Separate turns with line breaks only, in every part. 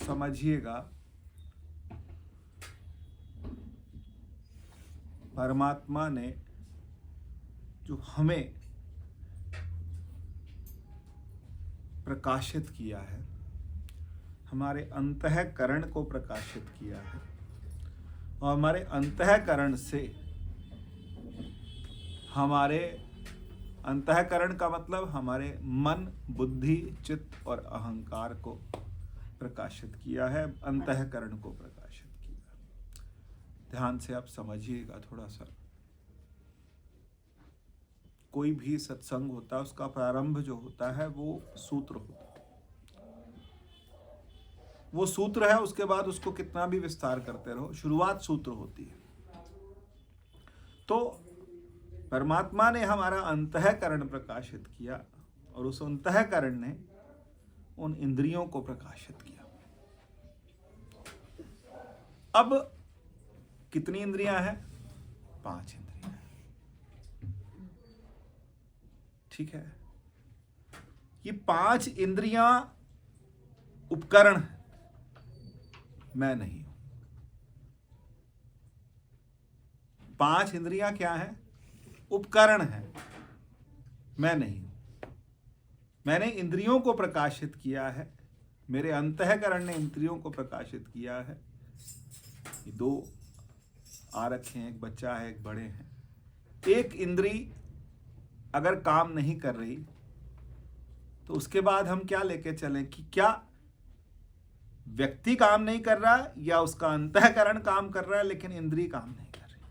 समझिएगा, परमात्मा ने जो हमें प्रकाशित किया है, हमारे अंतःकरण को प्रकाशित किया है, और हमारे अंतःकरण से, हमारे अंतःकरण का मतलब हमारे मन, बुद्धि, चित्त और अहंकार को प्रकाशित किया है, अंतःकरण को प्रकाशित किया। ध्यान से आप समझिएगा थोड़ा सा। कोई भी सत्संग होता है, उसका प्रारंभ जो होता है वो सूत्र होता है। वो सूत्र है, उसके बाद उसको कितना भी विस्तार करते रहो, शुरुआत सूत्र होती है। तो परमात्मा ने हमारा अंतःकरण प्रकाशित किया, और उस अंतःकरण ने उन इंद्रियों को प्रकाशित किया। अब कितनी इंद्रियां हैं? 5 इंद्रियां। ठीक है, ये 5 इंद्रियां उपकरण हैं, मैं नहीं हूं। 5 इंद्रियां क्या हैं? उपकरण है, मैं नहीं हूं। मैंने इंद्रियों को प्रकाशित किया है, मेरे अंतःकरण ने इंद्रियों को प्रकाशित किया है। ये 2 आ रखे हैं, एक बच्चा है, एक बड़े हैं। एक इंद्री अगर काम नहीं कर रही तो उसके बाद हम क्या लेके चलें कि क्या व्यक्ति काम नहीं कर रहा है या उसका अंतःकरण काम कर रहा है लेकिन इंद्री काम नहीं कर रही?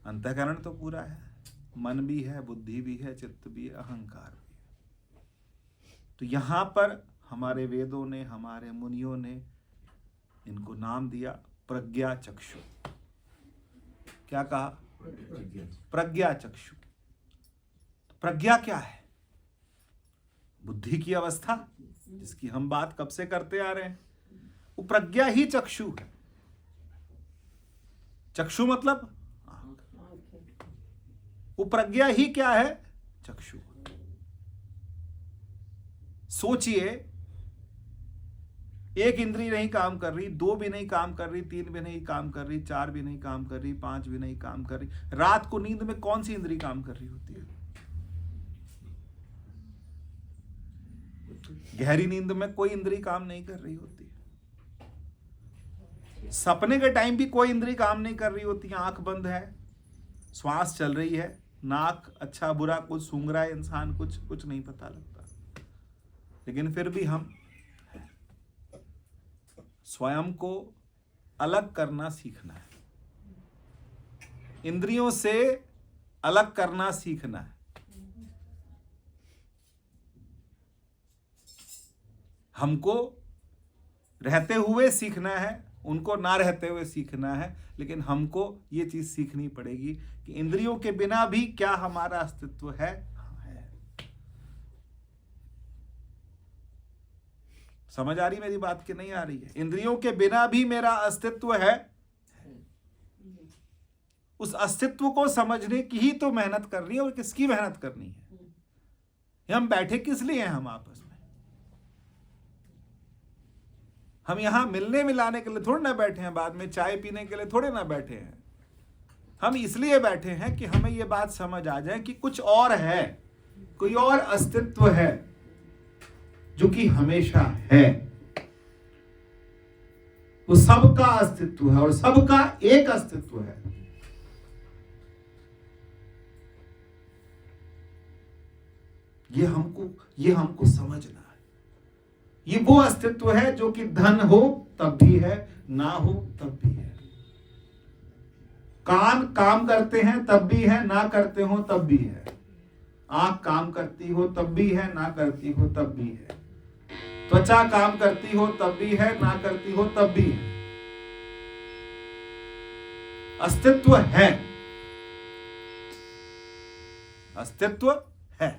अंतःकरण तो पूरा है, मन भी है, बुद्धि भी है, चित्त भी है, अहंकार भी है। तो यहां पर हमारे वेदों ने, हमारे मुनियों ने इनको नाम दिया प्रज्ञा चक्षु। क्या कहा? प्रज्ञा चक्षु। प्रज्ञा क्या है? बुद्धि की अवस्था जिसकी हम बात कब से करते आ रहे हैं, वो प्रज्ञा ही चक्षु है। चक्षु मतलब वो प्रज्ञा ही क्या है? चक्षु। सोचिए, एक इंद्री नहीं काम कर रही, 2 भी नहीं काम कर रही, 3 भी नहीं काम कर रही, 4 भी नहीं काम कर रही, 5 भी नहीं काम कर रही। रात को नींद में कौन सी इंद्री काम कर रही होती है? गहरी नींद में कोई इंद्री काम नहीं कर रही होती। सपने के टाइम भी कोई इंद्री काम नहीं कर रही होती। आंख बंद है, श्वास चल रही है, नाक अच्छा बुरा कुछ सूंघ रहा है इंसान, कुछ नहीं पता लगता। लेकिन फिर भी हम स्वयं को अलग करना सीखना है, इंद्रियों से अलग करना सीखना है। हमको रहते हुए सीखना है, उनको ना रहते हुए सीखना है, लेकिन हमको ये चीज सीखनी पड़ेगी कि इंद्रियों के बिना भी क्या हमारा अस्तित्व है। समझ आ रही मेरी बात कि नहीं आ रही है? इंद्रियों के बिना भी मेरा अस्तित्व है। उस अस्तित्व को समझने की ही तो मेहनत करनी है। और किसकी मेहनत करनी है? हम बैठे किस लिए हैं? हम आपस में, हम यहां मिलने मिलाने के लिए थोड़े ना बैठे हैं, बाद में चाय पीने के लिए थोड़े ना बैठे हैं। हम इसलिए बैठे हैं कि हमें यह बात समझ आ जाए कि कुछ और है, कोई और अस्तित्व है जो कि हमेशा है। वो सबका अस्तित्व है और सबका एक अस्तित्व है। ये हमको समझना है। ये वो अस्तित्व है जो कि धन हो तब भी है, ना हो तब भी है। कान काम करते हैं तब भी है, ना करते हो तब भी है। आंख काम करती हो तब भी है, ना करती हो तब भी है। त्वचा काम करती हो तब भी है, ना करती हो तब भी है। अस्तित्व है, अस्तित्व है।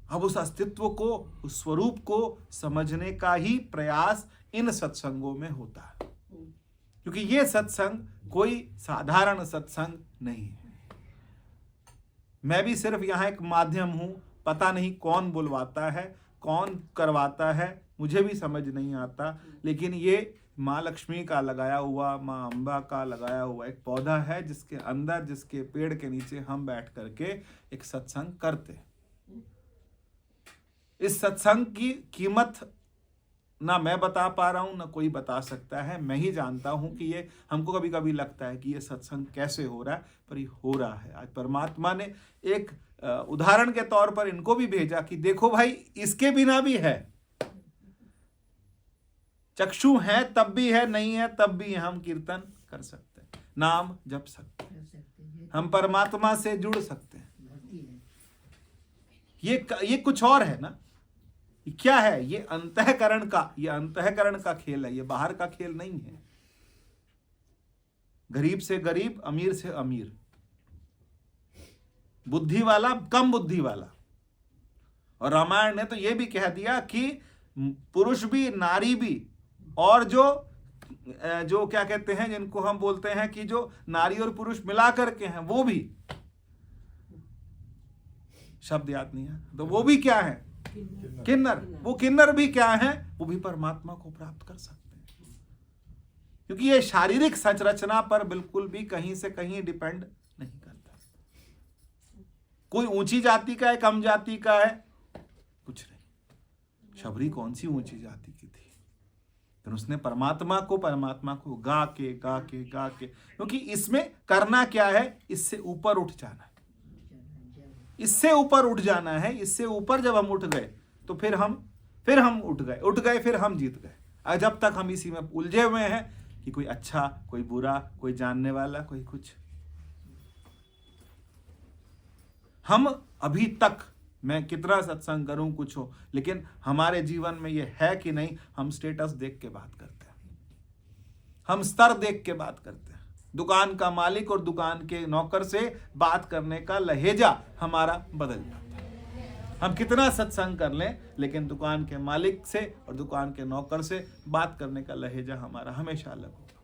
अब उस अस्तित्व को, उस स्वरूप को समझने का ही प्रयास इन सत्संगों में होता है, क्योंकि ये सत्संग कोई साधारण सत्संग नहीं है। मैं भी सिर्फ यहां एक माध्यम हूं, पता नहीं कौन बुलवाता है, कौन करवाता है मुझे भी समझ नहीं आता, लेकिन ये माँ लक्ष्मी का लगाया हुआ, माँ अम्बा का लगाया हुआ एक पौधा है, जिसके अंदर, जिसके पेड़ के नीचे हम बैठ करके एक सत्संग करते हैं। इस सत्संग की कीमत ना मैं बता पा रहा हूं, ना कोई बता सकता है। मैं ही जानता हूं कि ये, हमको कभी कभी लगता है कि ये सत्संग कैसे हो रहा है, पर ये हो रहा है। आज परमात्मा ने एक उदाहरण के तौर पर इनको भी भेजा कि देखो भाई, इसके बिना भी है, चक्षु है तब भी है, नहीं है तब भी हम कीर्तन कर सकते हैं, नाम जप सकते हैं, हम परमात्मा से जुड़ सकते हैं। ये कुछ और है ना। क्या है ये? अंतःकरण का खेल है, ये बाहर का खेल नहीं है। गरीब से गरीब, अमीर से अमीर, बुद्धि वाला, कम बुद्धि वाला। और रामायण ने तो ये भी कह दिया कि पुरुष भी, नारी भी, और जो क्या कहते हैं, जिनको हम बोलते हैं कि जो नारी और पुरुष मिला करके हैं, वो भी, शब्द याद नहीं है तो वो भी क्या है? किन्नर। वो किन्नर भी क्या है? वो भी परमात्मा को प्राप्त कर सकते हैं, क्योंकि ये शारीरिक संरचना पर बिल्कुल भी कहीं से कहीं डिपेंड नहीं करता। कोई ऊंची जाति का है, कम जाति का है, कुछ नहीं। शबरी कौन सी ऊंची जाति की थी? तो उसने परमात्मा को गा के, क्योंकि इसमें करना क्या है? इससे ऊपर उठ जाना है, इससे ऊपर उठ जाना है। इससे ऊपर जब हम उठ गए तो फिर हम उठ गए, फिर हम जीत गए। और जब तक हम इसी में उलझे हुए हैं कि कोई अच्छा, कोई बुरा, कोई जानने वाला, कोई कुछ, हम अभी तक, मैं कितना सत्संग करूं, कुछ हो, लेकिन हमारे जीवन में ये है कि नहीं, हम स्टेटस देख के बात करते हैं, हम स्तर देख के बात करते हैं। दुकान का मालिक और दुकान के नौकर से बात करने का लहेजा हमारा बदल जाता है। हम कितना सत्संग कर लें, लेकिन दुकान के मालिक से और दुकान के नौकर से बात करने का लहेजा हमारा हमेशा अलग होगा।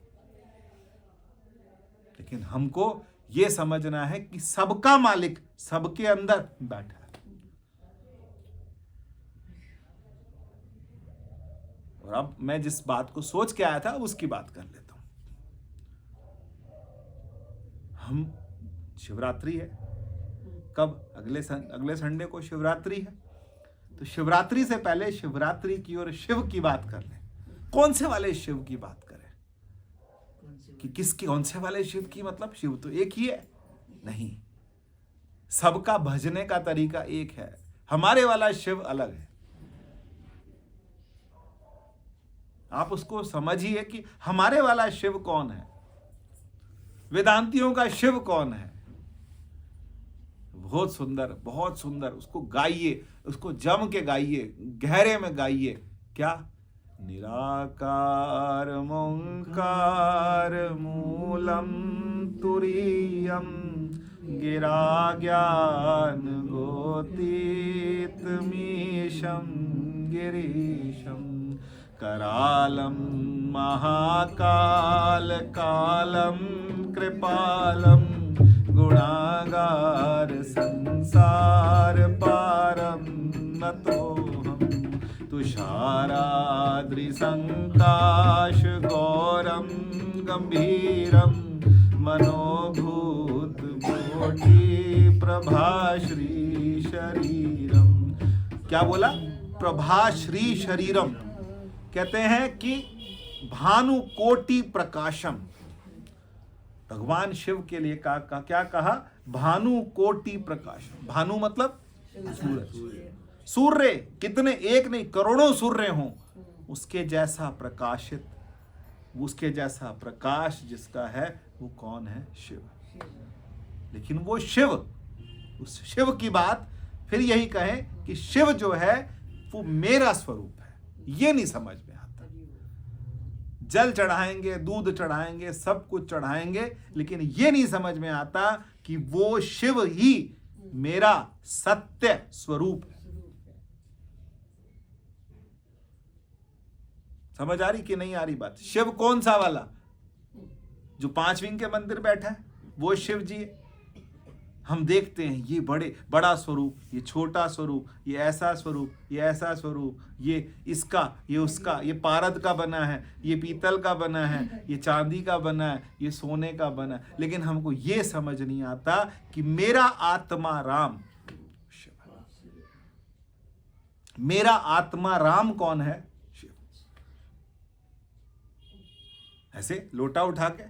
लेकिन हमको यह समझना है कि सबका मालिक सबके अंदर बैठा है। और अब मैं जिस बात को सोच के आया था, उसकी बात कर लेता हूं। हम, शिवरात्रि है, कब? अगले संडे को शिवरात्रि है। तो शिवरात्रि से पहले शिवरात्रि की और शिव की बात कर लें। कौन से वाले शिव की बात करें? कि किसकी, कौन से वाले शिव की? मतलब शिव तो एक ही है? नहीं, सबका भजने का तरीका एक है। हमारे वाला शिव अलग है। आप उसको समझिए कि हमारे वाला शिव कौन है, वेदांतियों का शिव कौन है। बहुत सुंदर, बहुत सुंदर। उसको गाइए, उसको जम के गाइए, गहरे में गाइए। क्या? निराकार मोंकार मूलम तुरीयम गिरा ज्ञान गोतीतमीशम गिरीशम करालम महाकाल कालम कृपालम गुणागार संसार पारम नतोहम तुषाराद्रिसंकाश गौरम गंभीरम मनोभूत कोटि प्रभाश्री शरीरम। क्या बोला? प्रभाश्री शरीरम। कहते हैं कि भानु कोटि प्रकाशम। भगवान शिव के लिए क्या कहा? भानु कोटि प्रकाशम। भानु मतलब सूरज। सूर्य कितने, एक नहीं करोड़ों सूर्य हों, उसके जैसा प्रकाशित, उसके जैसा प्रकाश जिसका है, वो कौन है? शिव। लेकिन वो शिव, उस शिव की बात फिर यही कहें कि शिव जो है वो मेरा स्वरूप है, ये नहीं समझ में आता। जल चढ़ाएंगे, दूध चढ़ाएंगे, सब कुछ चढ़ाएंगे, लेकिन ये नहीं समझ में आता कि वो शिव ही मेरा सत्य स्वरूप है। समझ आ रही कि नहीं आ रही बात? शिव कौन सा वाला? जो 5 विंग के मंदिर बैठा है, वो शिव जी है। हम देखते हैं ये बड़ा स्वरूप, ये छोटा स्वरूप, ये ऐसा स्वरूप, ये ऐसा स्वरूप, ये इसका, ये उसका, ये पारद का बना है, ये पीतल का बना है, ये चांदी का बना है, ये सोने का बना है। लेकिन हमको ये समझ नहीं आता कि मेरा आत्मा राम, मेरा आत्मा राम कौन है? शिव। ऐसे लोटा उठा के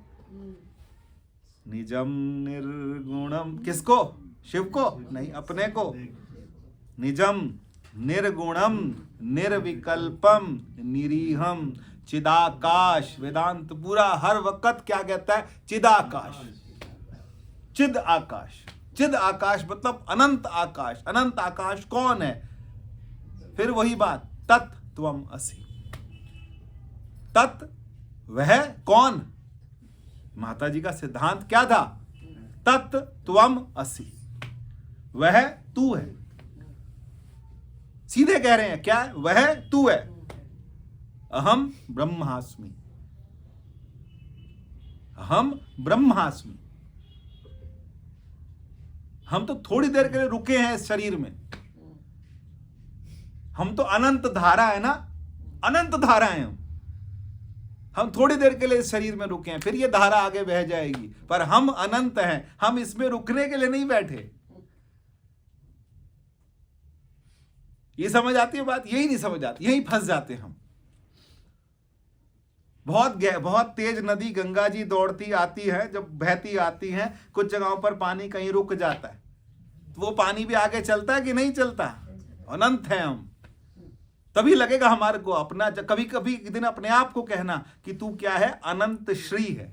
निजम निर्गुणम, किसको? शिव को नहीं, अपने को। निजम निर्गुणम निर्विकल्पम निरीहम चिदाकाश। वेदांत पूरा हर वक्त क्या कहता है? चिदाकाश, चिद आकाश। चिद आकाश मतलब अनंत आकाश। अनंत आकाश कौन है? फिर वही बात, तत्त्वम असि। तत् वह कौन? माता जी का सिद्धांत क्या था? तत्त्वम असि, वह तू है। सीधे कह रहे हैं क्या है? वह तू है। अहम ब्रह्मास्मि, अहम ब्रह्मास्मि। हम तो थोड़ी देर के लिए रुके हैं इस शरीर में। हम तो अनंत धारा है ना, अनंत धारा है हम थोड़ी देर के लिए इस शरीर में रुके हैं, फिर ये धारा आगे बह जाएगी। पर हम अनंत हैं, हम इसमें रुकने के लिए नहीं बैठे। ये समझ आती है बात? यही नहीं समझ आती, यही फंस जाते हम। बहुत तेज नदी गंगा जी दौड़ती आती है, जब बहती आती है, कुछ जगहों पर पानी कहीं रुक जाता है, तो वो पानी भी आगे चलता है कि नहीं चलता? अनंत है हम। तभी लगेगा हमारे को अपना। कभी कभी एक दिन अपने आप को कहना कि तू क्या है? अनंत श्री है।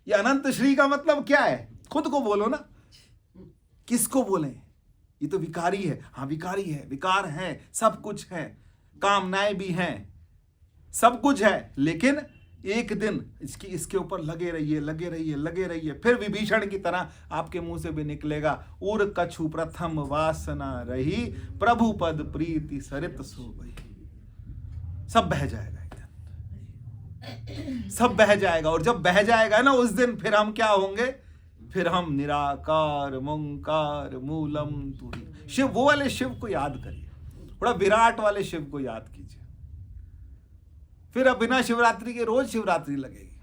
ये अनंत श्री का मतलब क्या है? खुद को बोलो ना। किसको बोले? ये तो विकारी है। हाँ विकारी है, विकार है, सब कुछ है, कामनाएं भी हैं, सब कुछ है। लेकिन एक दिन इसके ऊपर लगे रहिए, लगे रहिए, लगे रहिए। फिर विभीषण की तरह आपके मुंह से भी निकलेगा, उर कछु प्रथम वासना रही, प्रभु पद प्रीति सरित सोबई। सब बह जाएगा एकदम, सब बह जाएगा। और जब बह जाएगा ना उस दिन, फिर हम क्या होंगे? फिर हम निराकार मोंकार मूलम तुरी। शिव, वो वाले शिव को याद करिए, थोड़ा विराट वाले शिव को याद कीजिए। फिर अब बिना शिवरात्रि के रोज शिवरात्रि लगेगी।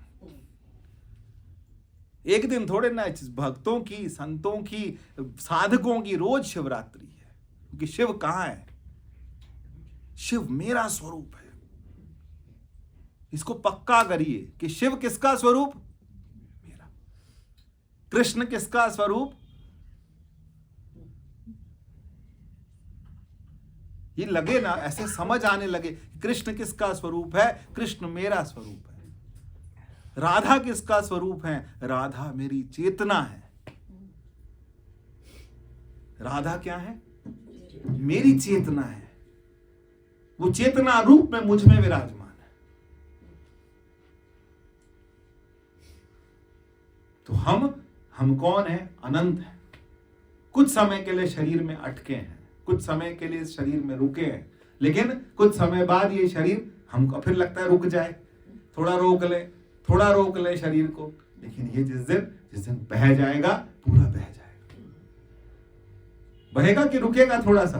एक दिन थोड़े ना। भक्तों की, संतों की, साधकों की रोज शिवरात्रि है। क्योंकि शिव कहां है? शिव मेरा स्वरूप है। इसको पक्का करिए कि शिव किसका स्वरूप? मेरा। कृष्ण किसका स्वरूप? ये लगे ना, ऐसे समझ आने लगे, कृष्ण किसका स्वरूप है? कृष्ण मेरा स्वरूप है। राधा किसका स्वरूप है? राधा मेरी चेतना है। राधा क्या है? मेरी चेतना है। वो चेतना रूप में मुझ में विराजमान है। तो हम कौन है? अनंत है। कुछ समय के लिए शरीर में अटके हैं, कुछ समय के लिए इस शरीर में रुके हैं, लेकिन कुछ समय बाद ये शरीर हमको फिर लगता है रुक जाए, थोड़ा रोक ले शरीर को। लेकिन ये जिस दिन बह जाएगा, पूरा बह जाएगा। बहेगा कि रुकेगा? थोड़ा सा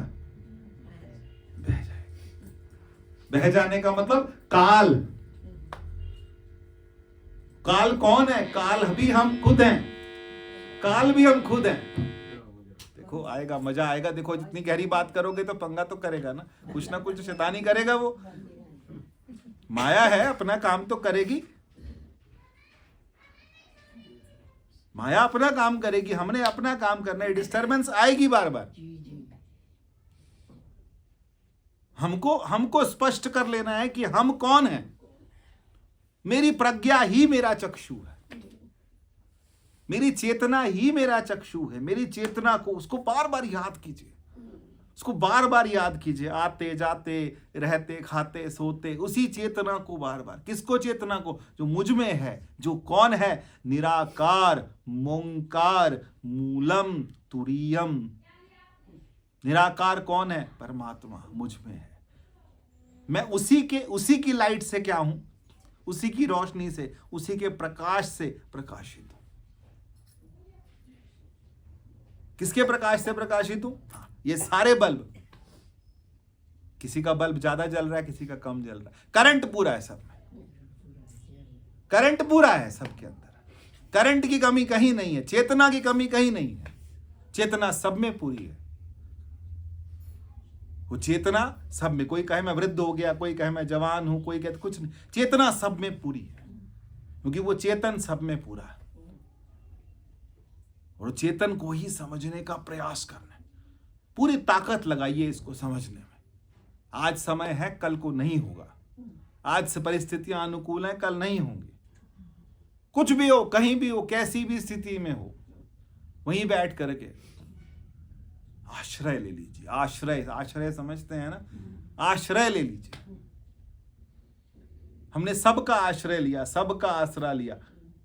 बह जाएगा। बह जाने का मतलब काल कौन है? काल भी हम खुद हैं। काल भी हम खुद हैं। देखो आएगा, मजा आएगा। देखो जितनी गहरी बात करोगे तो पंगा तो करेगा ना, कुछ ना कुछ शैतानी करेगा। वो माया है, अपना काम तो करेगी। माया अपना काम करेगी, हमने अपना काम करना है। डिस्टर्बेंस आएगी बार बार। हमको स्पष्ट कर लेना है कि हम कौन हैं। मेरी प्रज्ञा ही मेरा चक्षु है, मेरी चेतना ही मेरा चक्षु है। मेरी चेतना को, उसको बार बार याद कीजिए, उसको बार बार याद कीजिए। आते जाते, रहते खाते सोते, उसी चेतना को बार बार। किसको? चेतना को जो मुझ में है, जो कौन है? निराकार मोंकार मूलम तुरीयम। निराकार कौन है? परमात्मा मुझ में है। मैं उसी की लाइट से क्या हूं? उसी की रोशनी से, उसी के प्रकाश से प्रकाशित हूं। किसके प्रकाश से प्रकाशित हूं? ये सारे बल्ब, किसी का बल्ब ज्यादा जल रहा है, किसी का कम जल रहा है, करंट पूरा है सब में, करंट पूरा है सबके अंदर, करंट की कमी कहीं नहीं है, चेतना की कमी कहीं नहीं है, चेतना सब में पूरी है। वो चेतना सब में, कोई कहे मैं वृद्ध हो गया, कोई कहे मैं जवान हूं, कोई कहते कुछ नहीं, चेतना सब में पूरी है, क्योंकि वो चेतन सब में पूरा है। और चेतन को ही समझने का प्रयास करना है, पूरी ताकत लगाइए इसको समझने में। आज समय है, कल को नहीं होगा। आज से परिस्थितियां अनुकूल हैं, कल नहीं होंगी। कुछ भी हो, कहीं भी हो, कैसी भी स्थिति में हो, वहीं बैठ करके आश्रय ले लीजिए। आश्रय, आश्रय समझते हैं ना, आश्रय ले लीजिए। हमने सबका आश्रय लिया, सबका आसरा लिया,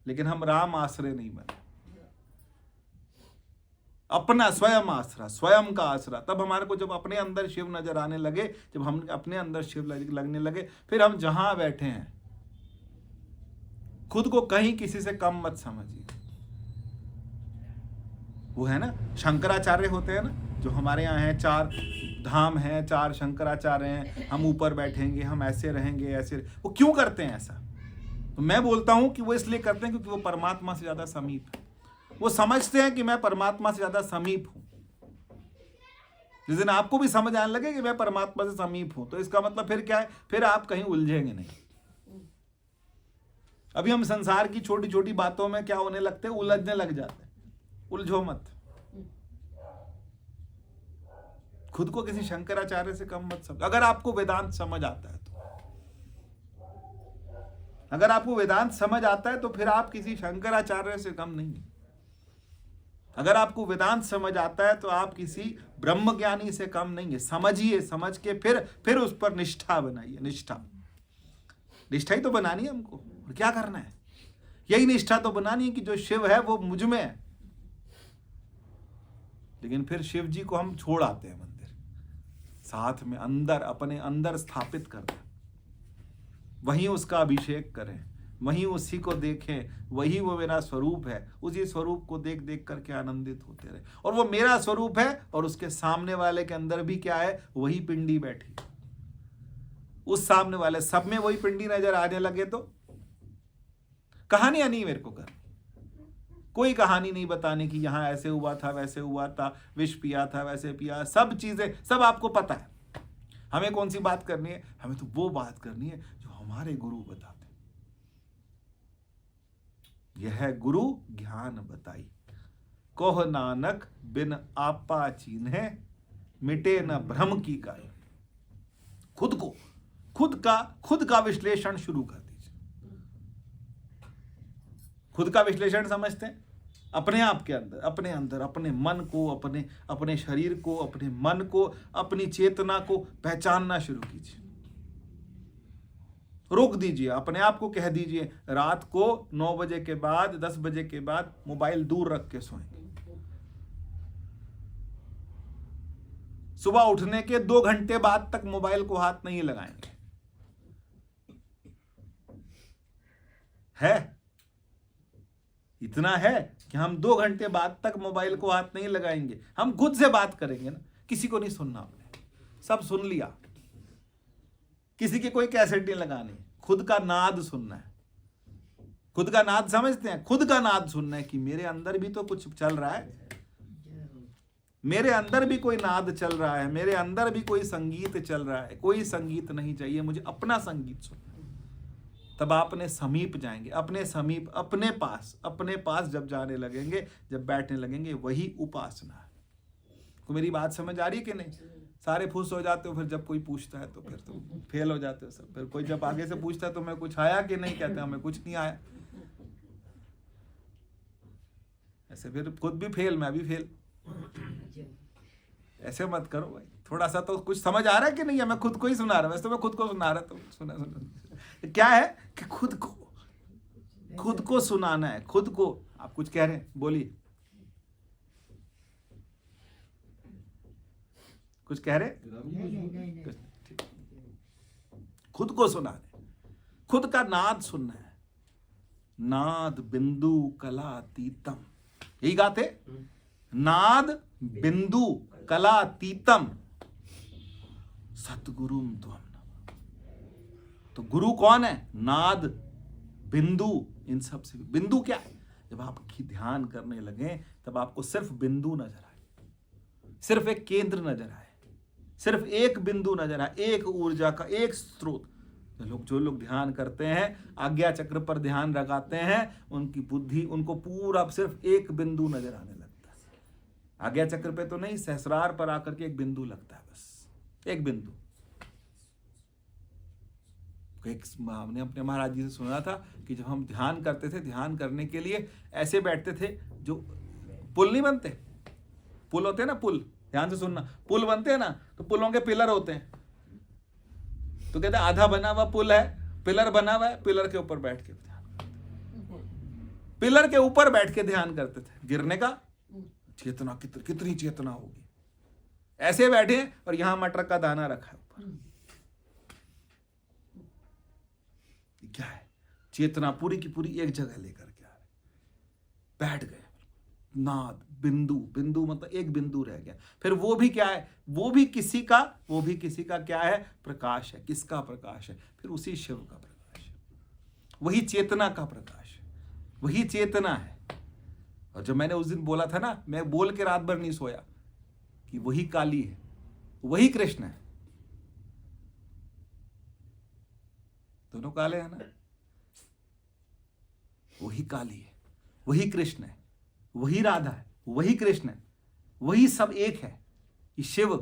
लेकिन हम राम आश्रय नहीं बने। अपना स्वयं आसरा, स्वयं का आसरा। तब हमारे को जब अपने अंदर शिव नजर आने लगे, जब हम अपने अंदर शिव लगने लगे, फिर हम जहां बैठे हैं, खुद को कहीं किसी से कम मत समझिए। वो है ना, शंकराचार्य होते हैं ना, जो हमारे यहाँ है, 4 धाम हैं, 4 शंकराचार्य हैं, हम ऊपर बैठेंगे, हम ऐसे रहेंगे, ऐसे। वो क्यों करते हैं ऐसा? तो मैं बोलता हूं कि वो इसलिए करते हैं क्योंकि वो परमात्मा से ज्यादा समीप है। वो समझते हैं कि मैं परमात्मा से ज्यादा समीप हूं। जिस दिन आपको भी समझ आने लगे कि मैं परमात्मा से समीप हूं, तो इसका मतलब फिर क्या है? फिर आप कहीं उलझेंगे नहीं। अभी हम संसार की छोटी छोटी बातों में क्या होने लगते हैं? उलझने लग जाते हैं। उलझो मत। खुद को किसी शंकराचार्य से कम मत समझो। अगर आपको वेदांत समझ आता है तो, अगर आपको वेदांत समझ आता है तो फिर आप किसी शंकराचार्य से कम नहीं है। अगर आपको वेदांत समझ आता है तो आप किसी ब्रह्मज्ञानी से कम नहीं है। समझिए, समझ के फिर उस पर निष्ठा बनाइए। निष्ठा ही तो बनानी है हमको, और क्या करना है? यही निष्ठा तो बनानी है कि जो शिव है वो मुझ में है। लेकिन फिर शिव जी को हम छोड़ आते हैं मंदिर, साथ में अंदर, अपने अंदर स्थापित कर दें, वहीं उसका अभिषेक करें, वहीं उसी को देखें, वही वो मेरा स्वरूप है। उसी स्वरूप को देख देख करके आनंदित होते रहे। और वो मेरा स्वरूप है, और उसके सामने वाले के अंदर भी क्या है? वही पिंडी बैठी। उस सामने वाले सब में वही पिंडी नजर आने लगे तो कहानियां नहीं मेरे को कर, कोई कहानी नहीं बताने की यहां ऐसे हुआ था, वैसे हुआ था, विष पिया था, वैसे पिया। सब चीजें सब आपको पता है। हमें कौन सी बात करनी है? हमें तो वो बात करनी है जो हमारे गुरु बताते। यह गुरु ज्ञान बताई, कोह नानक बिन आपा चीन्हे, मिटे न भ्रम की काई। खुद का विश्लेषण शुरू कर दीजिए। खुद का विश्लेषण समझते हैं? अपने आप के अंदर, अपने मन को, अपने शरीर को, अपने मन को, अपनी चेतना को पहचानना शुरू कीजिए। रोक दीजिए, अपने आप को कह दीजिए, रात को 9 बजे के बाद, 10 बजे के बाद मोबाइल दूर रख के सोएंगे। सुबह उठने के 2 घंटे बाद तक मोबाइल को हाथ नहीं लगाएंगे। है इतना है कि हम 2 घंटे बाद तक मोबाइल को हाथ नहीं लगाएंगे। हम खुद से बात करेंगे ना, किसी को नहीं सुनना। आपने सब सुन लिया, किसी की कोई कैसेट नहीं लगानी। खुद का नाद सुनना है। खुद का नाद समझते हैं? खुद का नाद सुनना है कि मेरे अंदर भी तो कुछ चल रहा है, मेरे अंदर भी कोई नाद चल रहा है, मेरे अंदर भी कोई संगीत चल रहा है। कोई संगीत नहीं चाहिए मुझे, अपना संगीत सुनना। तब आप अपने समीप जाएंगे, अपने समीप, अपने पास जब जाने लगेंगे, जब बैठने लगेंगे, वही उपासना है। को मेरी बात समझ आ रही है कि नहीं? सारे खुश हो जाते हो, फिर जब कोई पूछता है तो फिर तो फेल हो जाते हो सब। फिर कोई जब आगे से पूछता है तो मैं कुछ आया कि नहीं, कहते हमें कुछ नहीं आया। ऐसे फिर खुद भी फेल, मैं भी फेल। ऐसे मत करो भाई, थोड़ा सा तो कुछ समझ आ रहा है कि नहीं है? मैं खुद को ही सुना रहा, वैसे तो मैं खुद को सुना रहा, तो सुना क्या है कि खुद को सुनाना है। खुद को आप कुछ कह रहे हैं, बोलिए। कुछ कह रहे? खुद को सुनाना है, खुद का नाद सुनना है। नाद बिंदु कलातीतम, यही गाते नाद बिंदु कलातीतम सतगुरुम त्वम नमः। तो गुरु कौन है? नाद बिंदु, इन सब से। बिंदु क्या है? जब आप ध्यान करने लगे तब आपको सिर्फ बिंदु नजर आए, सिर्फ एक केंद्र नजर आए, सिर्फ एक बिंदु नजर आए, एक ऊर्जा का एक स्रोत। जो लोग ध्यान करते हैं, आज्ञा चक्र पर ध्यान लगाते हैं, उनकी बुद्धि, उनको पूरा सिर्फ एक बिंदु नजर आने लगता है। आज्ञा चक्र पे तो नहीं, सहस्रार पर आकर के एक बिंदु लगता है, बस एक बिंदु। हमने अपने महाराज जी से सुना था कि जब हम ध्यान करते थे, ध्यान करने के लिए ऐसे बैठते थे, जो पुल नहीं बनते, पुल होते हैं ना, पुल, ध्यान से सुनना, पुल बनते हैं ना, तो पुलों के पिलर होते हैं। तो कहते आधा बना हुआ पुल है, पिलर बना हुआ है, पिलर के ऊपर बैठ के ध्यान करते, पिलर के ऊपर बैठ के ध्यान करते थे। गिरने का चेतना, कितनी चेतना होगी। ऐसे बैठे और यहां मटर का दाना रखा है ऊपर। क्या है? चेतना पूरी की पूरी एक जगह लेकर के आ रहे, बैठ गए। नाद बिंदु, बिंदु मतलब एक बिंदु रह गया। फिर वो भी क्या है? वो भी किसी का क्या है? प्रकाश है। किसका प्रकाश है? फिर उसी शिव का प्रकाश है, वही चेतना का प्रकाश है, वही चेतना है। और जब मैंने उस दिन बोला था ना, मैं बोल के रात भर नहीं सोया कि वही काली है, वही कृष्ण है। दोनों काले हैं ना, वही काली है, वही कृष्ण है, वही राधा है, वही कृष्ण है, वही सब एक है। ये शिव,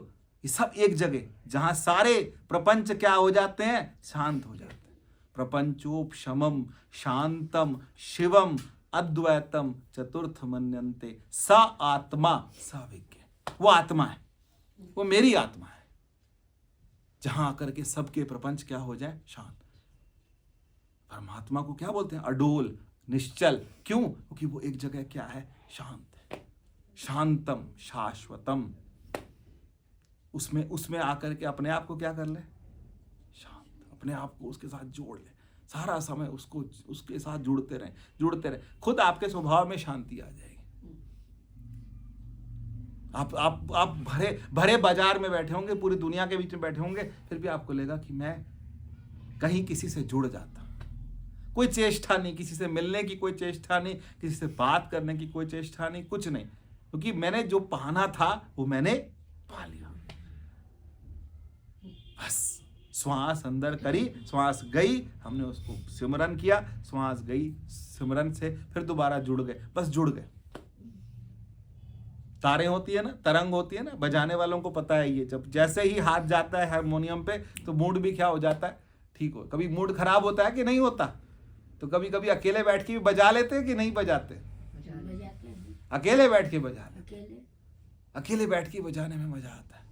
ये सब एक जगह, जहां सारे प्रपंच क्या हो जाते हैं? शांत हो जाते हैं। प्रपंचोपशमम शांतम शिवम अद्वैतम चतुर्थ मन्यन्ते स आत्मा स विज्ञ। वो आत्मा है, वो मेरी आत्मा है, जहां आकर के सबके प्रपंच क्या हो जाए? शांत। परमात्मा को क्या बोलते हैं? अडोल, निश्चल। क्यों? क्योंकि वो एक जगह क्या है? शांत है। शांतम शाश्वतम। उसमें आकर के अपने आप को क्या कर ले? शांत। अपने आप को उसके साथ जोड़ ले, सारा समय उसके साथ जुड़ते रहे। खुद आपके स्वभाव में शांति आ जाएगी। आप भरे बाजार में बैठे होंगे, पूरी दुनिया के बीच में बैठे होंगे, फिर भी आपको लगेगा कि मैं कहीं किसी से जुड़ जाता। कोई चेष्टा नहीं, किसी से मिलने की कोई चेष्टा नहीं, किसी से बात करने की कोई चेष्टा नहीं, कुछ नहीं, क्योंकि मैंने जो पाना था वो मैंने पा लिया। बस श्वास अंदर करी, श्वास गई, हमने उसको सिमरन किया, श्वास गई, सिमरन से फिर दोबारा जुड़ गए, बस जुड़ गए। तारे होती है ना, तरंग होती है ना, बजाने वालों को पता है ये। जब जैसे ही हाथ जाता है हारमोनियम पे तो मूड भी क्या हो जाता है? ठीक हो। कभी मूड खराब होता है कि नहीं होता? तो कभी कभी अकेले बैठ के भी बजा लेते हैं कि नहीं बजाते? अकेले बैठ के बजा लेते, अकेले बैठ के बजाने में मजा आता है।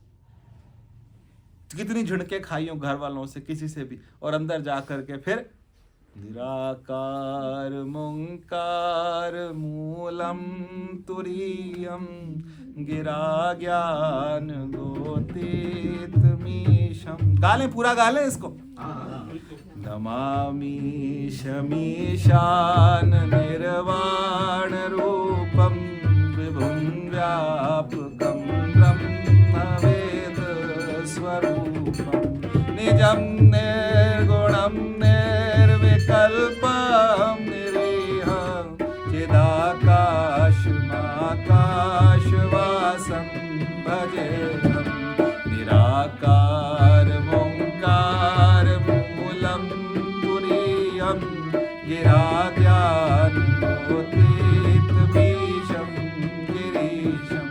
कितनी झुड़के खाई हो घर वालों से, किसी से भी, और अंदर जा करके फिर निराकार मुंकार मूलम तुरीयम गिरा ज्ञान गोतीत मीशम। गालें, पूरा गालें इसको। नमामि शमीशान निर्वाण रूपम विभुं व्यापकं ब्रह्मवेद स्वरूपम निजं निर्गुणं निर्विकल्पं निरीहं चिदाकाशमाकाशवासं भजेहं निराकार ओंकार मूलं तुरीयं गिराज्ञानोतीतमीशं गिरीशं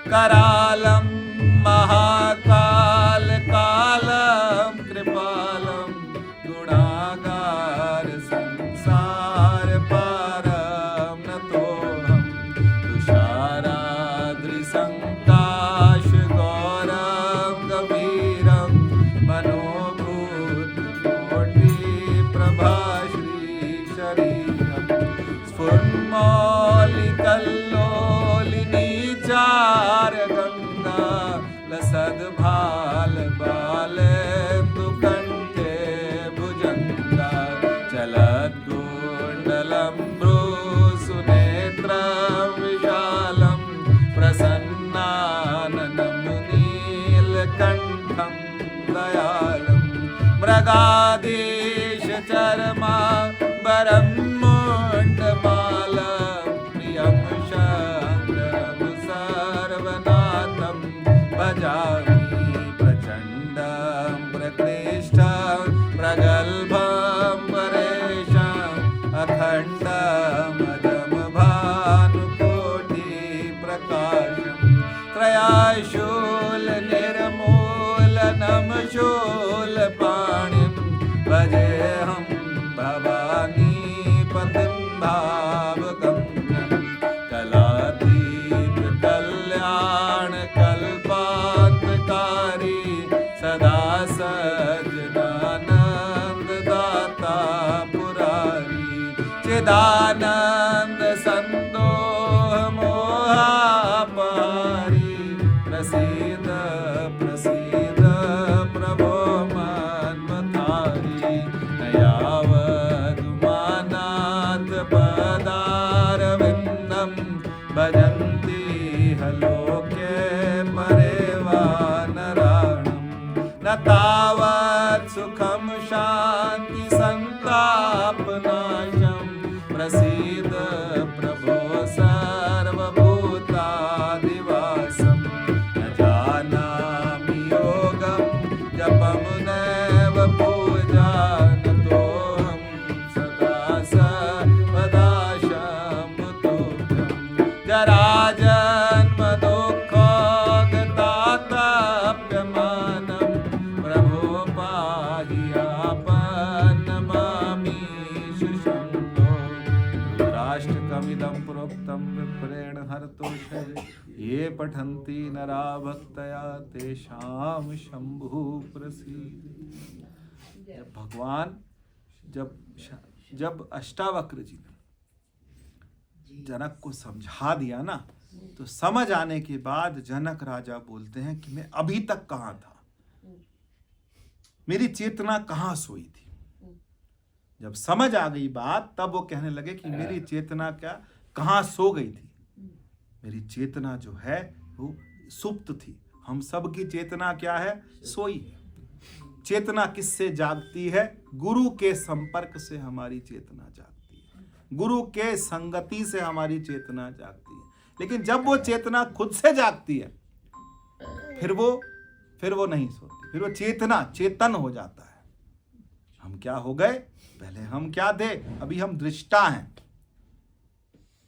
करालं महाकाल कालं कृपालं मृगाधीश चर्माम्बरं मुण्डमालं प्रियं शङ्करं सर्वनाथं भजामि प्रचण्डं प्रकृष्टं प्रगल्भं परेशम् अखण्डमजं भानुकोटिप्रकाशं त्रयाशूलनिर्मूलनं शूलपाणिं भजेऽहं भवानीपतिं भावगम्यं कलातीतकल्याणकल्पान्तकारी सदा सज्जनानन्ददाता पुरारी चिदानन्द सन्दोह मोहापहारी प्रसीद प्रसीद प्रभो मन्मथारी नयावदुमानाथ पदारविन्दं भजन्ति लोके परे वा नराणं न तावत् सुखं शान्ति सन्तापनाशं प्रसीद प्रभो सर्वभूतादिवासं न जानामि योगं जपं नैव पूजां तोऽहं सदा सर्वदा शम्भुतोऽहं जराजन्म दुःखोगतातप्यमानं प्रभो पाहि आपन्नमामीश शम्भो राष्ट्रकमिदं प्रोक्तं विप्रेण हरतोषये ये पठन्ति नरा भक्तया तेषां शम्भुः प्रसीद। भगवान जब अष्टावक्र जी ने जनक को समझा दिया ना, तो समझ आने के बाद जनक राजा बोलते हैं कि मैं अभी तक कहाँ था, मेरी चेतना कहाँ सोई थी। जब समझ आ गई बात, तब वो कहने लगे कि मेरी चेतना क्या कहाँ सो गई थी। मेरी चेतना जो है वो सुप्त थी। हम सब की चेतना क्या है? सोई है। चेतना किससे जागती है? गुरु के संपर्क से हमारी चेतना जागती है, गुरु के संगति से हमारी चेतना जागती है। लेकिन जब वो चेतना खुद से जागती है, फिर वो नहीं सोती, फिर वो चेतन हो जाता है। हम क्या हो गए? पहले हम क्या थे? अभी हम दृष्टा हैं।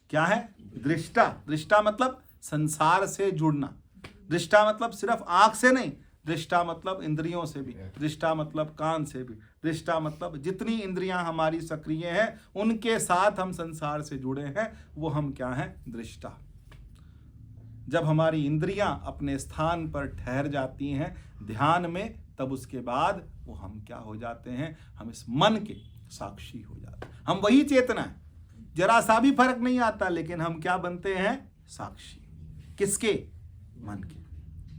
क्या है? दृष्टा। दृष्टा मतलब संसार से जुड़ना। दृष्टा मतलब सिर्फ आंख से नहीं, दृष्टा मतलब इंद्रियों से भी, दृष्टा मतलब कान से भी, दृष्टा मतलब जितनी इंद्रियां हमारी सक्रिय हैं उनके साथ हम संसार से जुड़े हैं, वो हम क्या हैं? दृष्टा। जब हमारी इंद्रियां अपने स्थान पर ठहर जाती हैं ध्यान में, तब उसके बाद वो हम क्या हो जाते हैं? हम इस मन के साक्षी हो जाते हैं। हम वही चेतना है, जरा सा भी फर्क नहीं आता, लेकिन हम क्या बनते हैं? साक्षी। किसके? मन के।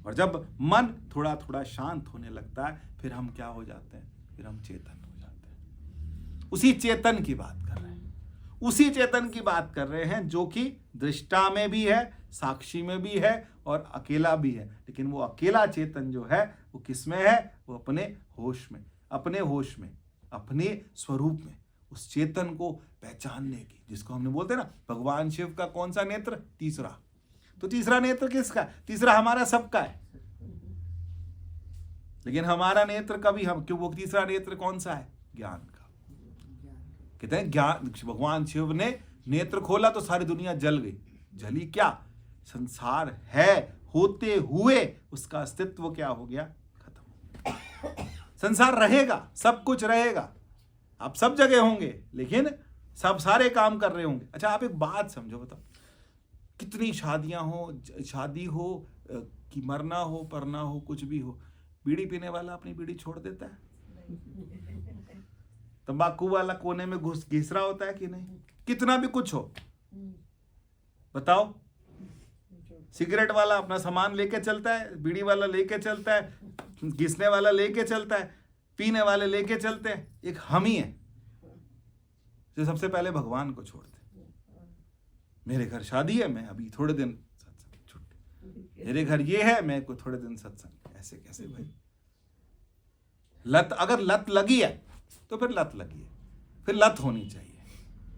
और जब मन थोड़ा थोड़ा शांत होने लगता है, फिर हम क्या हो जाते हैं? फिर हम चेतन हो जाते हैं। उसी चेतन की बात कर रहे हैं, उसी चेतन की बात कर रहे हैं जो कि दृष्टा में भी है, साक्षी में भी है और अकेला भी है। लेकिन वो अकेला चेतन जो है वो किस में है? वो अपने होश में, अपने होश में, अपने स्वरूप में, उस चेतन को पहचानने की, जिसको हमने बोलते हैं ना, भगवान शिव का कौन सा नेत्र? तीसरा। तो तीसरा नेत्र किसका? तीसरा हमारा सबका है। लेकिन हमारा नेत्र कभी हम क्यों? वो तीसरा नेत्र कौन सा है? ज्ञान का। कहते हैं ज्ञान, भगवान शिव ने नेत्र खोला तो सारी दुनिया जल गई। जली क्या? संसार है होते हुए उसका अस्तित्व क्या हो गया? खत्म। संसार रहेगा, सब कुछ रहेगा, आप सब जगह होंगे, लेकिन सब सारे काम कर रहे होंगे। अच्छा, आप एक बात समझो, बताओ, कितनी शादियां हो, शादी हो कि मरना हो, परना हो, कुछ भी हो, बीड़ी पीने वाला अपनी बीड़ी छोड़ देता है? तंबाकू वाला कोने में घिस रहा होता है कि नहीं? कितना भी कुछ हो, बताओ। सिगरेट वाला अपना सामान लेके चलता है, बीड़ी वाला लेके चलता है, घिसने वाला लेके चलता है, पीने वाले लेके चलते हैं। एक हम ही है जो सबसे पहले भगवान को छोड़ते। मेरे घर शादी है, मैं अभी थोड़े दिन सत्संग छुट्टी, मेरे घर ये है, मैं को थोड़े दिन सत्संग। ऐसे कैसे भाई? लत, अगर लत लगी है तो फिर लत लगी है, फिर लत होनी चाहिए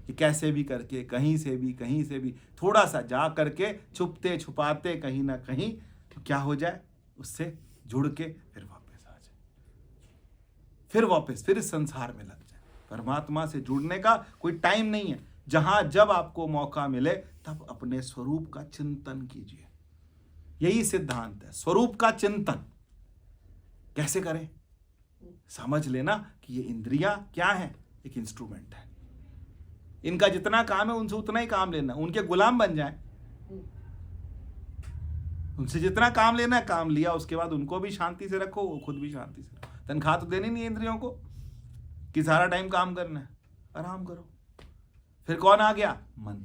कि कैसे भी करके कहीं से भी थोड़ा सा जा करके छुपते छुपाते कहीं ना कहीं तो क्या हो जाए, उससे जुड़ के फिर वापस आ जाए, फिर इस संसार में लग जाए। परमात्मा से जुड़ने का कोई टाइम नहीं है। जहां जब आपको मौका मिले तब अपने स्वरूप का चिंतन कीजिए। यही सिद्धांत है, स्वरूप का चिंतन। कैसे करें? समझ लेना कि ये इंद्रियां क्या है, एक इंस्ट्रूमेंट है। इनका जितना काम है उनसे उतना ही काम लेना, उनके गुलाम बन जाए। उनसे जितना काम लेना है काम लिया, उसके बाद उनको भी शांति से रखो, वो खुद भी शांति से रखो। तनख्वाह तो देनी नहीं है इंद्रियों को कि सारा टाइम काम करना है, आराम करो। फिर कौन आ गया? मन।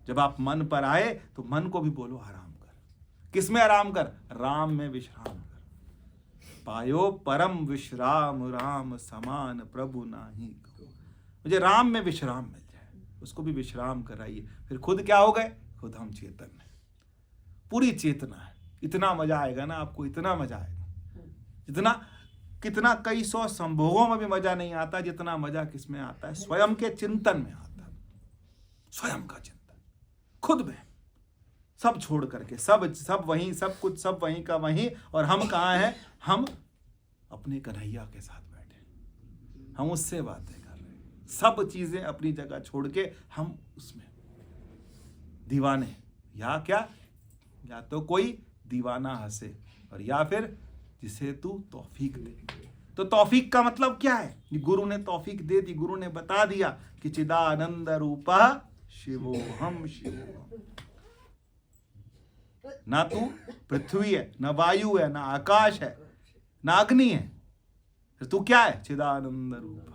जब आप मन पर आए तो मन को भी बोलो आराम कर। किस में आराम कर? राम में विश्राम कर। पायो परम विश्राम राम समान प्रभु नाही को। मुझे राम में विश्राम मिल जाए, उसको भी विश्राम कराइए। फिर खुद क्या हो गए? खुद हम चेतन है, पूरी चेतना है। इतना मजा आएगा ना आपको, इतना मजा आएगा कितना कई सौ संभोगों में भी मजा नहीं आता जितना मजा किस में आता है? स्वयं के चिंतन में आता है। स्वयं का चिंतन, खुद में, सब छोड़ करके, सब वहीं, सब कुछ सब वहीं का वहीं। और हम कहाँ हैं? हम अपने कन्हैया के साथ बैठे, हम उससे बातें कर रहे हैं। सब चीजें अपनी जगह छोड़ के हम उसमें दीवाने। या क्या? या तो कोई दीवाना हंसे और या फिर जिसे तू तौफीक दे। तो तौफीक का मतलब क्या है? गुरु ने तौफीक दे दी, गुरु ने बता दिया कि चिदानंद रूपा शिवोहम शिवोहम। ना तू पृथ्वी है, ना वायु है, ना आकाश है, ना अग्नि है, फिर तू क्या है? चिदानंद रूपा।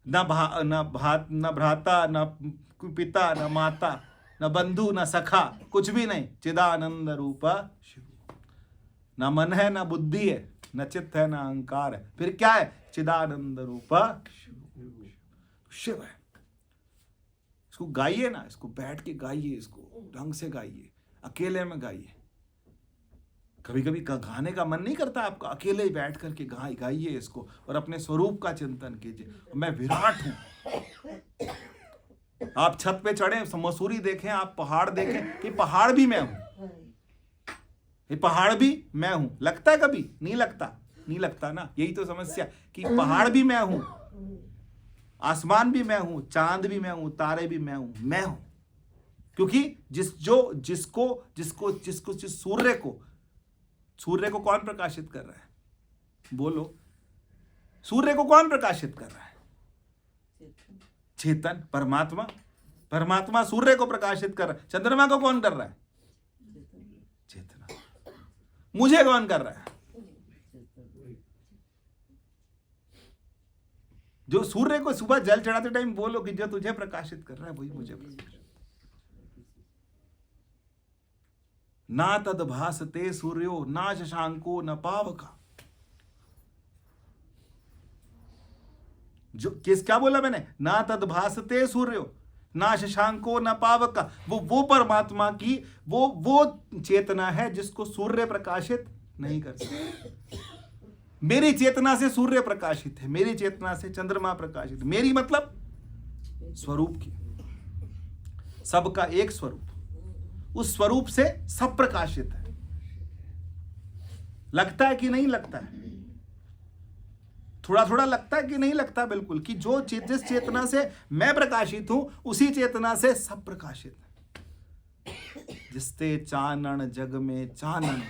ना भ्राता, ना पिता, ना माता, न बंधु, न सखा, कुछ भी नहीं। चिदानंद रूपा शिव। न मन है, न बुद्धि है, न चित्त है, न अहंकार है, फिर क्या है? चिदानंद रूपा शिव है। इसको गाइए ना, इसको बैठ के गाइए, इसको ढंग से गाइए, अकेले में गाइए। कभी कभी गाने का मन नहीं करता आपका? अकेले ही बैठ करके गाइए इसको और अपने स्वरूप का चिंतन कीजिए। मैं विराट हूं। आप छत पे चढ़े, मसूरी देखें, आप पहाड़ देखें, कि पहाड़ भी मैं हूं, ये पहाड़ भी मैं हूं। लगता है कभी? नहीं लगता, नहीं लगता ना। यही तो समस्या कि पहाड़ भी मैं हूं, आसमान भी मैं हूं, चांद भी मैं हूं, तारे भी मैं हूं। क्योंकि जिस सूर्य को कौन प्रकाशित कर रहा है? बोलो, सूर्य को कौन प्रकाशित कर रहा है? चेतन, परमात्मा सूर्य को प्रकाशित कर रहा है। चंद्रमा को कौन कर रहा है? चेतना। मुझे कौन कर रहा है? जो सूर्य को सुबह जल चढ़ाते टाइम बोलो कि जो तुझे प्रकाशित कर रहा है वही मुझे प्रकाशित। ना तद भासते सूर्यो ना शशांको न पावका। जो क्या बोला मैंने? ना तद भासते सूर्यो ना शशांको न पावका। वो परमात्मा की वो चेतना है जिसको सूर्य प्रकाशित नहीं कर सकता। मेरी चेतना से सूर्य प्रकाशित है, मेरी चेतना से चंद्रमा प्रकाशित। मेरी मतलब स्वरूप की, सबका एक स्वरूप, उस स्वरूप से सब प्रकाशित है। लगता है कि नहीं लगता है? थोड़ा थोड़ा लगता है कि नहीं लगता? बिल्कुल, कि जिस चेतना से मैं प्रकाशित हूं उसी चेतना से सब प्रकाशित है। जिसते चानन जग में चानन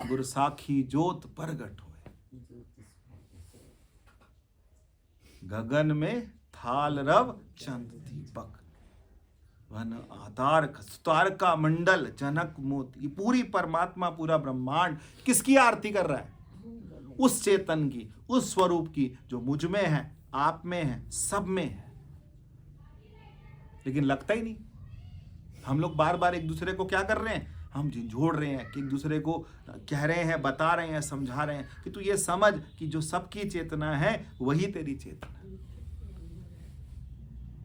गुर साखी जोत प्रगट होए। गगन में थाल रव चंद दीपक वन आधार तारका मंडल जनक मोती। पूरी परमात्मा, पूरा ब्रह्मांड किसकी आरती कर रहा है? उस चेतन की, उस स्वरूप की जो मुझ में है, आप में है, सब में है। लेकिन लगता ही नहीं। हम लोग बार बार एक दूसरे को क्या कर रहे हैं? हम झिझोड़ रहे हैं कि एक दूसरे को कह रहे हैं, बता रहे हैं, समझा रहे हैं कि तू ये समझ कि जो सबकी चेतना है वही तेरी चेतना है।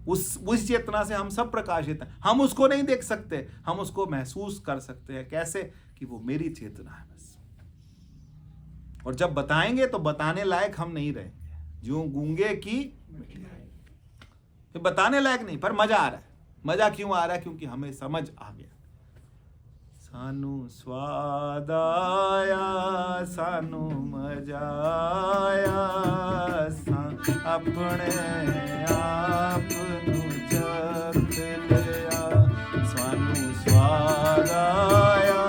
उस चेतना से हम सब प्रकाशित हैं। हम उसको नहीं देख सकते, हम उसको महसूस कर सकते हैं। कैसे? कि वो मेरी चेतना है बस। और जब बताएंगे तो बताने लायक हम नहीं रहेंगे, जो गूंगे की बताने लायक नहीं, पर मजा आ रहा है। मजा क्यों आ रहा है? क्योंकि हमें समझ आ गया। सानू स्वाद आया, सानू मजा आया, अपने आप नू चख लिया। सानू स्वाद आया,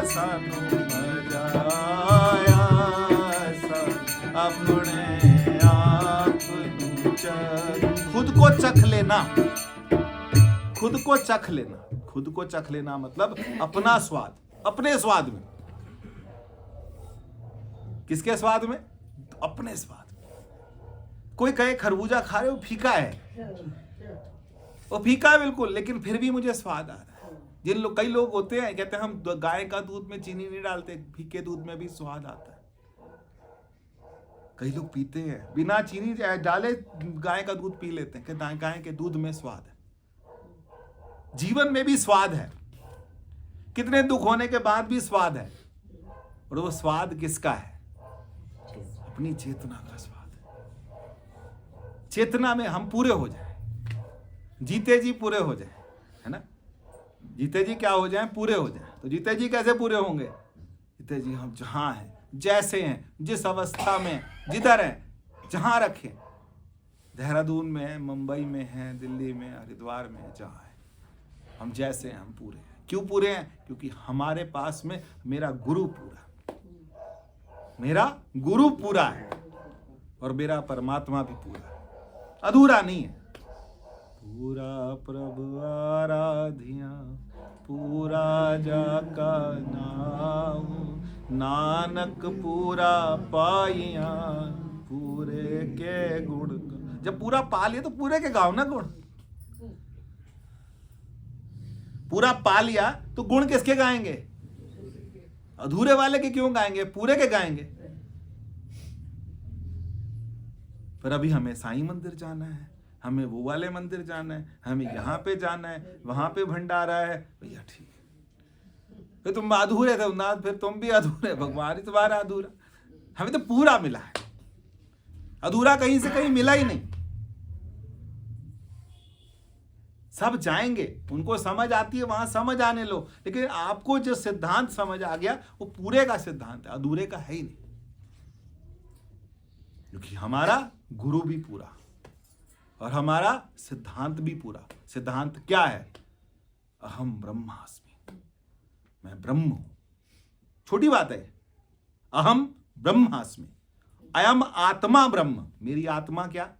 सानू मजा आया, अपने आप नू चख। खुद को चख लेना, खुद को चख लेना। खुद को चख लेना मतलब अपना स्वाद, अपने स्वाद में। किसके स्वाद में? अपने स्वाद में। कोई कहे खरबूजा खा रहे हो, फीका है, वो फीका है बिल्कुल, लेकिन फिर भी मुझे स्वाद आ रहा है। कई लोग होते हैं कहते हैं हम गाय का दूध में चीनी नहीं डालते, फीके दूध में भी स्वाद आता है। कई लोग पीते हैं बिना चीनी डाले, गाय का दूध पी लेते हैं, कहते हैं गाय के दूध में स्वाद है। जीवन में भी स्वाद है, कितने दुख होने के बाद भी स्वाद है। और वो स्वाद किसका है? अपनी चेतना का स्वाद है। चेतना में हम पूरे हो जाए, जीते जी पूरे हो जाए, है ना। जीते जी क्या हो जाए? पूरे हो जाए। तो जीते जी कैसे पूरे होंगे? जीते जी हम जहां हैं, जैसे हैं, जिस अवस्था में, जिधर हैं, जहां रखें, देहरादून में है, मुंबई में है, दिल्ली में, हरिद्वार में, जहां है, हम जैसे हैं हम पूरे हैं। क्यों पूरे हैं? क्योंकि हमारे पास में मेरा गुरु पूरा, मेरा गुरु पूरा है और मेरा परमात्मा भी पूरा, अधूरा नहीं है। पूरा प्रभु आराध्या, पूरा जाका नाम, नानक पूरा पाइया, पूरे के गुण। जब पूरा पा लिया तो पूरे के गाओ ना गुण। पूरा पा लिया तो गुण किसके गाएंगे? अधूरे वाले के क्यों गाएंगे? पूरे के गाएंगे। पर अभी हमें साईं मंदिर जाना है, हमें वो वाले मंदिर जाना है, हमें यहाँ पे जाना है, वहां पे भंडारा है। भैया ठीक है, फिर तुम अधूरे थे ना, फिर तुम भी अधूरे, भगवान ही तुम्हारा अधूरा। हमें तो पूरा मिला है, अधूरा कहीं से कहीं मिला ही नहीं। सब जाएंगे, उनको समझ आती है वहां समझ आने लो, लेकिन आपको जो सिद्धांत समझ आ गया वो पूरे का सिद्धांत है, अधूरे का है ही नहीं। क्योंकि हमारा गुरु भी पूरा और हमारा सिद्धांत भी पूरा। सिद्धांत क्या है? अहम ब्रह्मास्मि, मैं ब्रह्म हूं। छोटी बात है, अहम ब्रह्मास्मि, अयम आत्मा ब्रह्म, मेरी आत्मा क्या?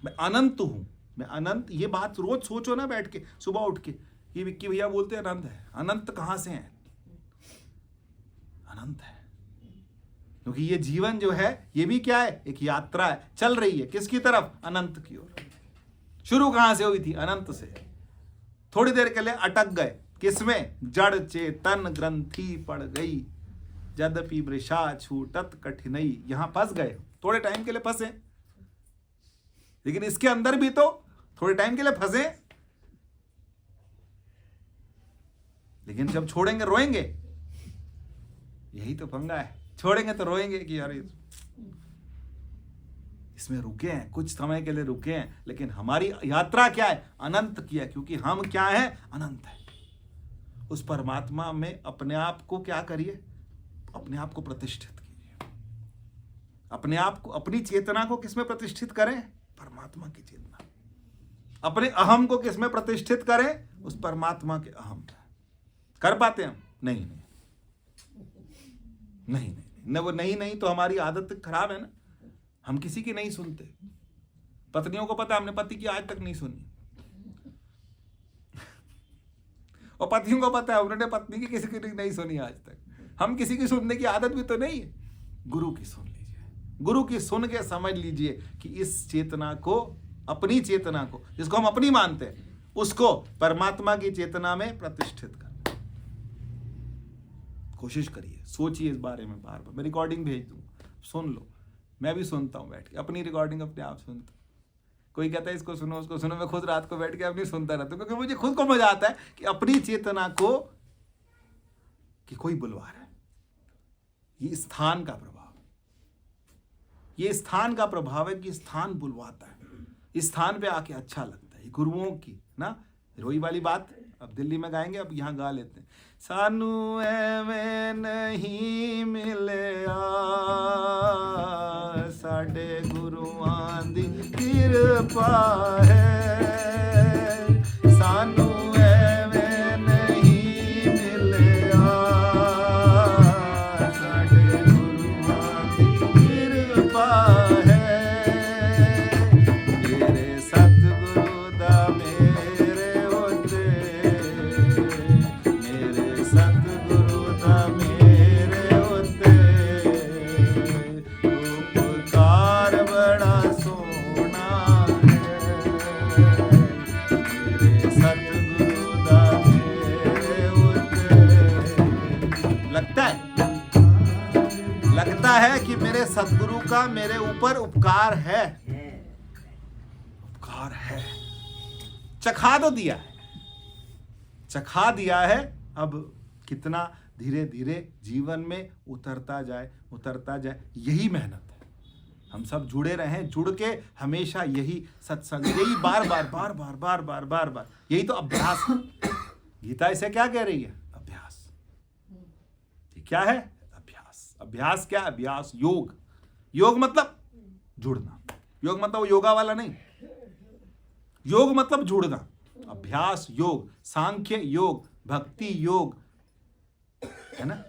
मैं अनंत हूं, मैं अनंत। ये बात रोज सोचो ना बैठ के, सुबह उठ के। ये विक्की भैया बोलते हैं अनंत है, अनंत कहां से है? अनंत है क्योंकि ये जीवन जो है ये भी क्या है? एक यात्रा है, चल रही है किसकी तरफ? अनंत की ओर। शुरू कहां से हुई थी? अनंत से। थोड़ी देर के लिए अटक गए, किसमें? जड़ चेतन ग्रंथि पड़ गई, यद्यपि वृषा छूटत कठिनई। यहां फंस गए, थोड़े टाइम के लिए फंसे, लेकिन इसके अंदर भी तो थोड़े टाइम के लिए फंसे, लेकिन जब छोड़ेंगे रोएंगे। यही तो पंगा है, छोड़ेंगे तो रोएंगे कि यार इसमें रुके हैं, कुछ समय के लिए रुके हैं, लेकिन हमारी यात्रा क्या है? अनंत की है, क्योंकि हम क्या है? अनंत है। उस परमात्मा में अपने आप को क्या करिए? अपने आप को प्रतिष्ठित कीजिए। अपने आप को, अपनी चेतना को किसमें प्रतिष्ठित करें? परमात्मा की चेतना। अपने अहम को किसमें प्रतिष्ठित करें? उस परमात्मा के अहम। कर पाते हम? नहीं नहीं नहीं नहीं, वो नहीं तो हमारी आदत खराब है ना। हम किसी की नहीं सुनते। पत्नियों को पता है हमने पति की आज तक नहीं सुनी, और पतियों को पता है उन्होंने पत्नी की किसी की नहीं सुनी आज तक। हम किसी की सुनने की आदत भी तो नहीं है। गुरु की सुन लीजिए, गुरु की सुन के समझ लीजिए कि इस चेतना को, अपनी चेतना को, जिसको हम अपनी मानते हैं, उसको परमात्मा की चेतना में प्रतिष्ठित कर। कोशिश करिए, सोचिए इस बारे में बार बार। मैं रिकॉर्डिंग भेज दूंगा, सुन लो। मैं भी सुनता हूँ बैठ के, अपनी रिकॉर्डिंग अपने आप सुनता हूँ। कोई कहता है इसको सुनो उसको सुनो, मैं खुद रात को बैठ के अपनी सुनता रहता हूँ, क्योंकि मुझे खुद को मजा आता है कि अपनी चेतना को, कि कोई बुलवा रहा है, ये स्थान का प्रभाव, ये स्थान का प्रभाव है कि स्थान बुलवाता है, इस स्थान पे आके अच्छा लगता है। गुरुओं की ना रोई वाली बात अब दिल्ली में गाएंगे, अब यहाँ गा लेते हैं। सानू एवें नहीं मिलया साडे गुरुआं दी किरपा है, सानू एवें नहीं मिलया साडे गुरुआं दी किरपा है, मेरे सतगुरु दा मेरे उत्ते, मेरे सतगुरु दा मेरे उत्ते उपकार बड़ा सोना है, मेरे सतगुरु दा मेरे उत्ते। लगता है कि मेरे सतगुरु का मेरे ऊपर उपकार है, उपकार है, चखा तो दिया है, चखा दिया है। अब कितना धीरे धीरे जीवन में उतरता जाए, उतरता जाए, यही मेहनत है। हम सब जुड़े रहें, जुड़ के हमेशा यही सत्संग, यही बार बार बार बार बार बार बार बार, यही तो अभ्यास है। गीता इसे क्या कह रही है? अभ्यास। ये क्या है? अभ्यास। अभ्यास क्या? अभ्यास योग। योग मतलब जुड़ना। योग मतलब वो योगा वाला नहीं, योग मतलब जुड़ना। अभ्यास योग, सांख्य योग, भक्ति योग, है ना,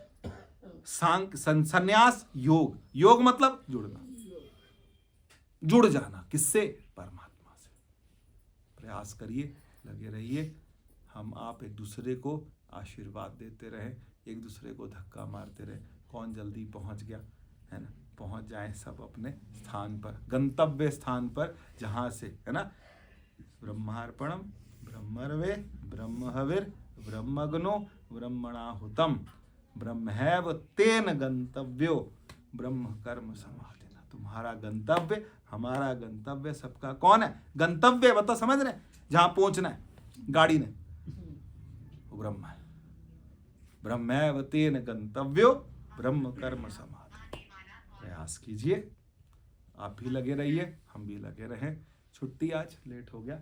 संन्यास योग। योग मतलब जुड़ना, जुड़ जाना। किससे? परमात्मा से। प्रयास करिए, लगे रहिए। हम आप एक दूसरे को आशीर्वाद देते रहें, एक दूसरे को धक्का मारते रहें। कौन जल्दी पहुंच गया, है ना, पहुंच जाएं सब अपने स्थान पर, गंतव्य स्थान पर, जहां से, है ना, ब्रह्मार्पणम ब्रह्मर्वे ब्रह्महविर ब्रह्मग्नो ब्रह्मणाहुतम ब्रह्मैव तेन गंतव्यो ब्रह्म कर्म समाधिना। तुम्हारा गंतव्य, हमारा गंतव्य, सबका कौन है? गंतव्य मतलब समझ रहे, जहां पहुंचना है गाड़ी ने, वो ब्रह्म है। ब्रह्मैव तेन गंतव्यो ब्रह्म कर्म समाधि। प्रयास कीजिए, आप भी लगे रहिए, हम भी लगे रहें। छुट्टी आज लेट हो गया।